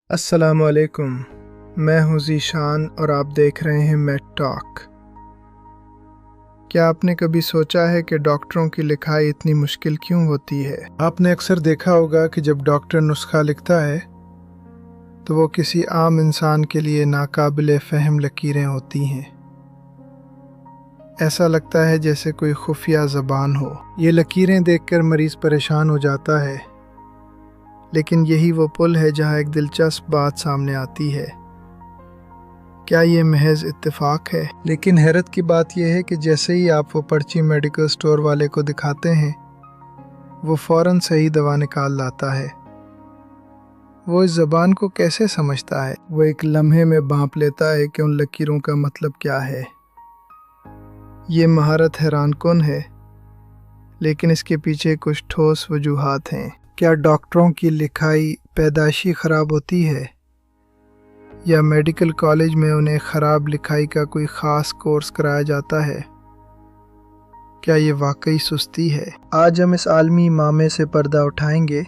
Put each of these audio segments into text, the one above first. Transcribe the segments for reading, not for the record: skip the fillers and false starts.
السلام علیکم، میں ہوں ذیشان اور آپ دیکھ رہے ہیں میڈ ٹاک۔ کیا آپ نے کبھی سوچا ہے کہ ڈاکٹروں کی لکھائی اتنی مشکل کیوں ہوتی ہے؟ آپ نے اکثر دیکھا ہوگا کہ جب ڈاکٹر نسخہ لکھتا ہے تو وہ کسی عام انسان کے لیے ناقابل فہم لکیریں ہوتی ہیں۔ ایسا لگتا ہے جیسے کوئی خفیہ زبان ہو۔ یہ لکیریں دیکھ کر مریض پریشان ہو جاتا ہے، لیکن یہی وہ پل ہے جہاں ایک دلچسپ بات سامنے آتی ہے۔ کیا یہ محض اتفاق ہے؟ لیکن حیرت کی بات یہ ہے کہ جیسے ہی آپ وہ پرچی میڈیکل سٹور والے کو دکھاتے ہیں، وہ فوراً صحیح دوا نکال لاتا ہے۔ وہ اس زبان کو کیسے سمجھتا ہے؟ وہ ایک لمحے میں بھانپ لیتا ہے کہ ان لکیروں کا مطلب کیا ہے۔ یہ مہارت حیران کن ہے، لیکن اس کے پیچھے کچھ ٹھوس وجوہات ہیں۔ کیا ڈاکٹروں کی لکھائی پیدائشی خراب ہوتی ہے، یا میڈیکل کالج میں انہیں خراب لکھائی کا کوئی خاص کورس کرایا جاتا ہے؟ کیا یہ واقعی سستی ہے؟ آج ہم اس عالمی معمے سے پردہ اٹھائیں گے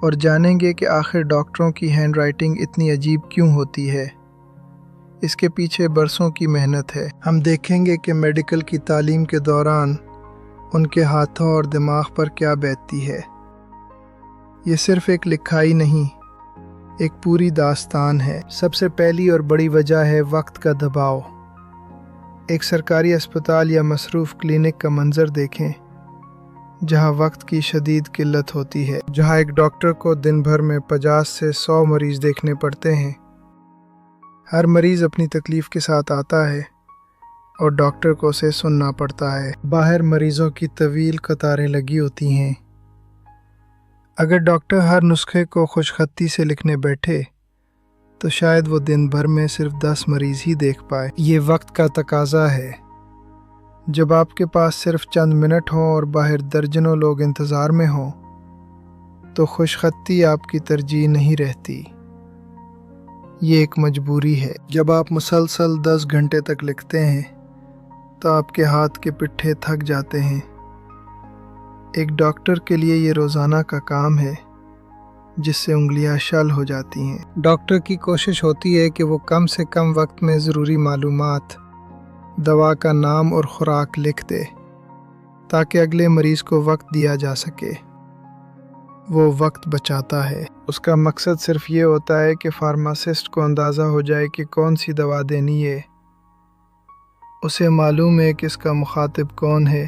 اور جانیں گے کہ آخر ڈاکٹروں کی ہینڈ رائٹنگ اتنی عجیب کیوں ہوتی ہے۔ اس کے پیچھے برسوں کی محنت ہے۔ ہم دیکھیں گے کہ میڈیکل کی تعلیم کے دوران ان کے ہاتھوں اور دماغ پر کیا بیتتی ہے۔ یہ صرف ایک لکھائی نہیں، ایک پوری داستان ہے۔ سب سے پہلی اور بڑی وجہ ہے وقت کا دباؤ۔ ایک سرکاری اسپتال یا مصروف کلینک کا منظر دیکھیں، جہاں وقت کی شدید قلت ہوتی ہے، جہاں ایک ڈاکٹر کو دن بھر میں 50 سے 100 مریض دیکھنے پڑتے ہیں۔ ہر مریض اپنی تکلیف کے ساتھ آتا ہے اور ڈاکٹر کو اسے سننا پڑتا ہے۔ باہر مریضوں کی طویل قطاریں لگی ہوتی ہیں۔ اگر ڈاکٹر ہر نسخے کو خوش خطی سے لکھنے بیٹھے تو شاید وہ دن بھر میں صرف 10 مریض ہی دیکھ پائے۔ یہ وقت کا تقاضا ہے۔ جب آپ کے پاس صرف چند منٹ ہوں اور باہر درجنوں لوگ انتظار میں ہوں تو خوش خطی آپ کی ترجیح نہیں رہتی، یہ ایک مجبوری ہے۔ جب آپ مسلسل 10 گھنٹے تک لکھتے ہیں تو آپ کے ہاتھ کے پٹھے تھک جاتے ہیں۔ ایک ڈاکٹر کے لیے یہ روزانہ کا کام ہے، جس سے انگلیاں شل ہو جاتی ہیں۔ ڈاکٹر کی کوشش ہوتی ہے کہ وہ کم سے کم وقت میں ضروری معلومات، دوا کا نام اور خوراک لکھ دے تاکہ اگلے مریض کو وقت دیا جا سکے۔ وہ وقت بچاتا ہے۔ اس کا مقصد صرف یہ ہوتا ہے کہ فارماسسٹ کو اندازہ ہو جائے کہ کون سی دوا دینی ہے۔ اسے معلوم ہے کہ اس کا مخاطب کون ہے۔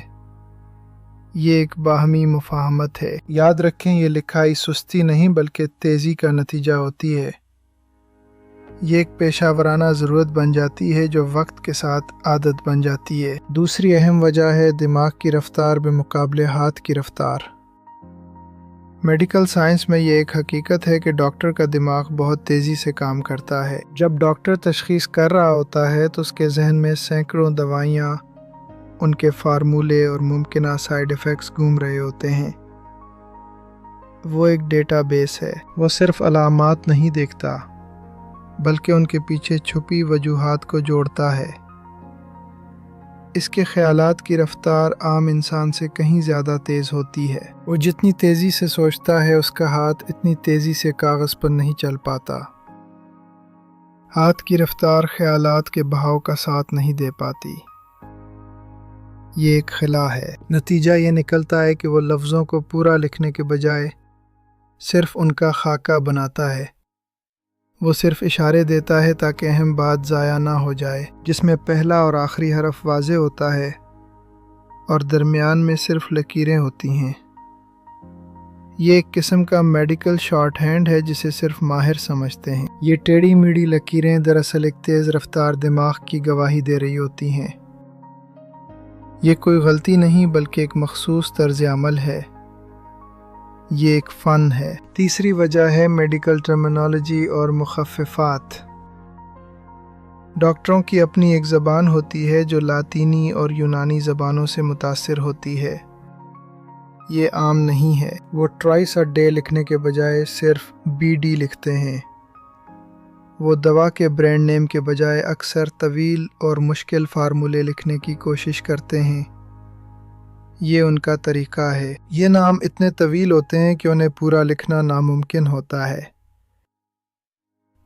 یہ ایک باہمی مفاہمت ہے۔ یاد رکھیں، یہ لکھائی سستی نہیں بلکہ تیزی کا نتیجہ ہوتی ہے۔ یہ ایک پیشہ ورانہ ضرورت بن جاتی ہے جو وقت کے ساتھ عادت بن جاتی ہے۔ دوسری اہم وجہ ہے دماغ کی رفتار بمقابلے ہاتھ کی رفتار۔ میڈیکل سائنس میں یہ ایک حقیقت ہے کہ ڈاکٹر کا دماغ بہت تیزی سے کام کرتا ہے۔ جب ڈاکٹر تشخیص کر رہا ہوتا ہے تو اس کے ذہن میں سینکڑوں دوائیاں، ان کے فارمولے اور ممکنہ سائیڈ ایفیکٹس گھوم رہے ہوتے ہیں۔ وہ ایک ڈیٹا بیس ہے۔ وہ صرف علامات نہیں دیکھتا بلکہ ان کے پیچھے چھپی وجوہات کو جوڑتا ہے۔ اس کے خیالات کی رفتار عام انسان سے کہیں زیادہ تیز ہوتی ہے۔ وہ جتنی تیزی سے سوچتا ہے اس کا ہاتھ اتنی تیزی سے کاغذ پر نہیں چل پاتا۔ ہاتھ کی رفتار خیالات کے بہاؤ کا ساتھ نہیں دے پاتی۔ یہ ایک خلا ہے۔ نتیجہ یہ نکلتا ہے کہ وہ لفظوں کو پورا لکھنے کے بجائے صرف ان کا خاکہ بناتا ہے۔ وہ صرف اشارے دیتا ہے تاکہ اہم بات ضائع نہ ہو جائے، جس میں پہلا اور آخری حرف واضح ہوتا ہے اور درمیان میں صرف لکیریں ہوتی ہیں۔ یہ ایک قسم کا میڈیکل شارٹ ہینڈ ہے جسے صرف ماہر سمجھتے ہیں۔ یہ ٹیڑھی میڑھی لکیریں دراصل ایک تیز رفتار دماغ کی گواہی دے رہی ہوتی ہیں۔ یہ کوئی غلطی نہیں بلکہ ایک مخصوص طرز عمل ہے۔ یہ ایک فن ہے۔ تیسری وجہ ہے میڈیکل ٹرمینالوجی اور مخففات۔ ڈاکٹروں کی اپنی ایک زبان ہوتی ہے جو لاطینی اور یونانی زبانوں سے متاثر ہوتی ہے۔ یہ عام نہیں ہے۔ وہ ٹرائس اے ڈے لکھنے کے بجائے صرف BD لکھتے ہیں۔ وہ دوا کے برانڈ نیم کے بجائے اکثر طویل اور مشکل فارمولے لکھنے کی کوشش کرتے ہیں۔ یہ ان کا طریقہ ہے۔ یہ نام اتنے طویل ہوتے ہیں کہ انہیں پورا لکھنا ناممکن ہوتا ہے۔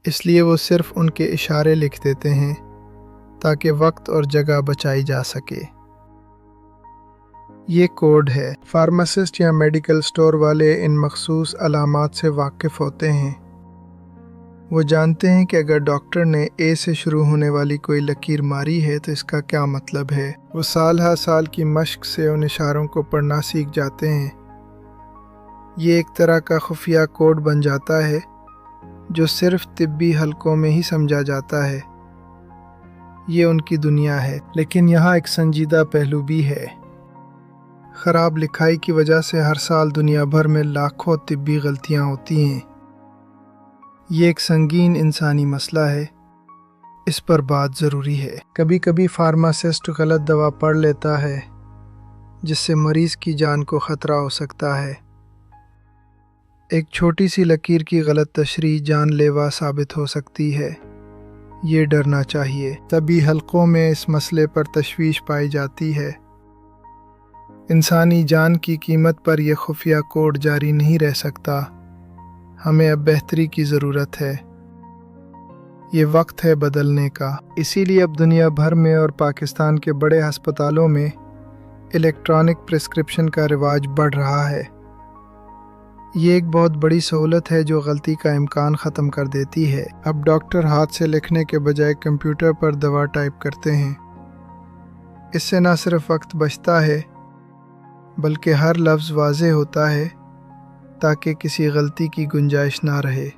اس لیے وہ صرف ان کے اشارے لکھ دیتے ہیں تاکہ وقت اور جگہ بچائی جا سکے۔ یہ کوڈ ہے۔ فارماسسٹ یا میڈیکل سٹور والے ان مخصوص علامات سے واقف ہوتے ہیں۔ وہ جانتے ہیں کہ اگر ڈاکٹر نے اے سے شروع ہونے والی کوئی لکیر ماری ہے تو اس کا کیا مطلب ہے۔ وہ سال ہر سال کی مشق سے ان اشاروں کو پڑھنا سیکھ جاتے ہیں۔ یہ ایک طرح کا خفیہ کوڈ بن جاتا ہے جو صرف طبی حلقوں میں ہی سمجھا جاتا ہے۔ یہ ان کی دنیا ہے۔ لیکن یہاں ایک سنجیدہ پہلو بھی ہے۔ خراب لکھائی کی وجہ سے ہر سال دنیا بھر میں لاکھوں طبی غلطیاں ہوتی ہیں۔ یہ ایک سنگین انسانی مسئلہ ہے۔ اس پر بات ضروری ہے۔ کبھی کبھی فارماسسٹ غلط دوا پڑھ لیتا ہے جس سے مریض کی جان کو خطرہ ہو سکتا ہے۔ ایک چھوٹی سی لکیر کی غلط تشریح جان لیوا ثابت ہو سکتی ہے۔ یہ ڈرنا چاہیے۔ طبی حلقوں میں اس مسئلے پر تشویش پائی جاتی ہے۔ انسانی جان کی قیمت پر یہ خفیہ کوڈ جاری نہیں رہ سکتا۔ ہمیں اب بہتری کی ضرورت ہے۔ یہ وقت ہے بدلنے کا۔ اسی لیے اب دنیا بھر میں اور پاکستان کے بڑے ہسپتالوں میں الیکٹرانک پرسکرپشن کا رواج بڑھ رہا ہے۔ یہ ایک بہت بڑی سہولت ہے جو غلطی کا امکان ختم کر دیتی ہے۔ اب ڈاکٹر ہاتھ سے لکھنے کے بجائے کمپیوٹر پر دوا ٹائپ کرتے ہیں۔ اس سے نہ صرف وقت بچتا ہے بلکہ ہر لفظ واضح ہوتا ہے تاکہ کسی غلطی کی گنجائش نہ رہے۔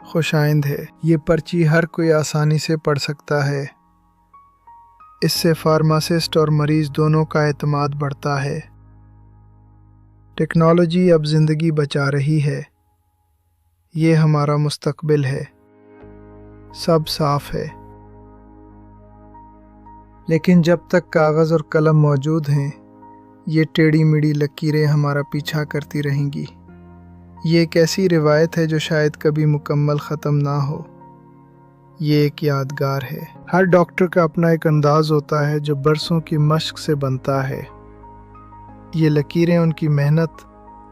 خوش آئند ہے۔ یہ پرچی ہر کوئی آسانی سے پڑھ سکتا ہے۔ اس سے فارماسسٹ اور مریض دونوں کا اعتماد بڑھتا ہے۔ ٹیکنالوجی اب زندگی بچا رہی ہے۔ یہ ہمارا مستقبل ہے۔ سب صاف ہے۔ لیکن جب تک کاغذ اور قلم موجود ہیں یہ ٹیڑھی میڑھی لکیریں ہمارا پیچھا کرتی رہیں گی۔ یہ ایک ایسی روایت ہے جو شاید کبھی مکمل ختم نہ ہو۔ یہ ایک یادگار ہے۔ ہر ڈاکٹر کا اپنا ایک انداز ہوتا ہے جو برسوں کی مشق سے بنتا ہے۔ یہ لکیریں ان کی محنت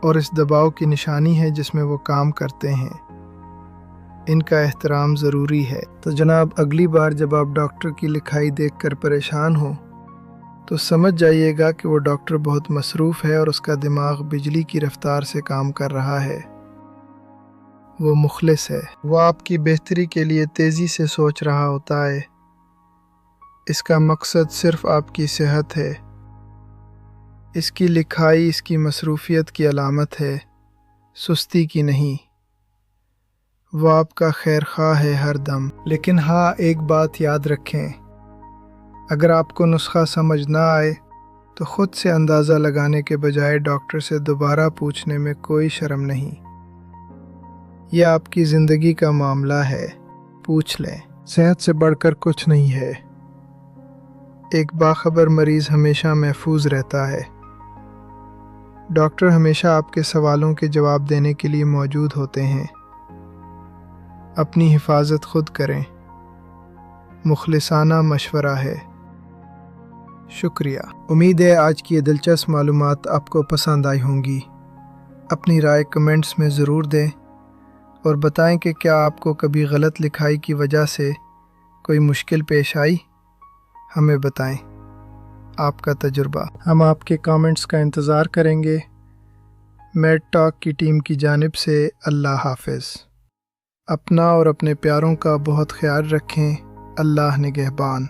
اور اس دباؤ کی نشانی ہے جس میں وہ کام کرتے ہیں۔ ان کا احترام ضروری ہے۔ تو جناب اگلی بار جب آپ ڈاکٹر کی لکھائی دیکھ کر پریشان ہوں تو سمجھ جائیے گا کہ وہ ڈاکٹر بہت مصروف ہے اور اس کا دماغ بجلی کی رفتار سے کام کر رہا ہے۔ وہ مخلص ہے۔ وہ آپ کی بہتری کے لیے تیزی سے سوچ رہا ہوتا ہے۔ اس کا مقصد صرف آپ کی صحت ہے۔ اس کی لکھائی اس کی مصروفیت کی علامت ہے، سستی کی نہیں۔ وہ آپ کا خیر خواہ ہے ہر دم۔ لیکن ہاں، ایک بات یاد رکھیں، اگر آپ کو نسخہ سمجھ نہ آئے تو خود سے اندازہ لگانے کے بجائے ڈاکٹر سے دوبارہ پوچھنے میں کوئی شرم نہیں۔ یہ آپ کی زندگی کا معاملہ ہے، پوچھ لیں۔ صحت سے بڑھ کر کچھ نہیں ہے۔ ایک باخبر مریض ہمیشہ محفوظ رہتا ہے۔ ڈاکٹر ہمیشہ آپ کے سوالوں کے جواب دینے کے لیے موجود ہوتے ہیں۔ اپنی حفاظت خود کریں۔ مخلصانہ مشورہ ہے۔ شکریہ۔ امید ہے آج کی یہ دلچسپ معلومات آپ کو پسند آئی ہوں گی۔ اپنی رائے کمنٹس میں ضرور دیں اور بتائیں کہ کیا آپ کو کبھی غلط لکھائی کی وجہ سے کوئی مشکل پیش آئی۔ ہمیں بتائیں آپ کا تجربہ۔ ہم آپ کے کامنٹس کا انتظار کریں گے۔ میڈ ٹاک کی ٹیم کی جانب سے اللہ حافظ۔ اپنا اور اپنے پیاروں کا بہت خیال رکھیں۔ اللہ نگہبان۔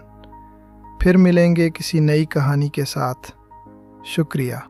پھر ملیں گے کسی نئی کہانی کے ساتھ۔ شکریہ۔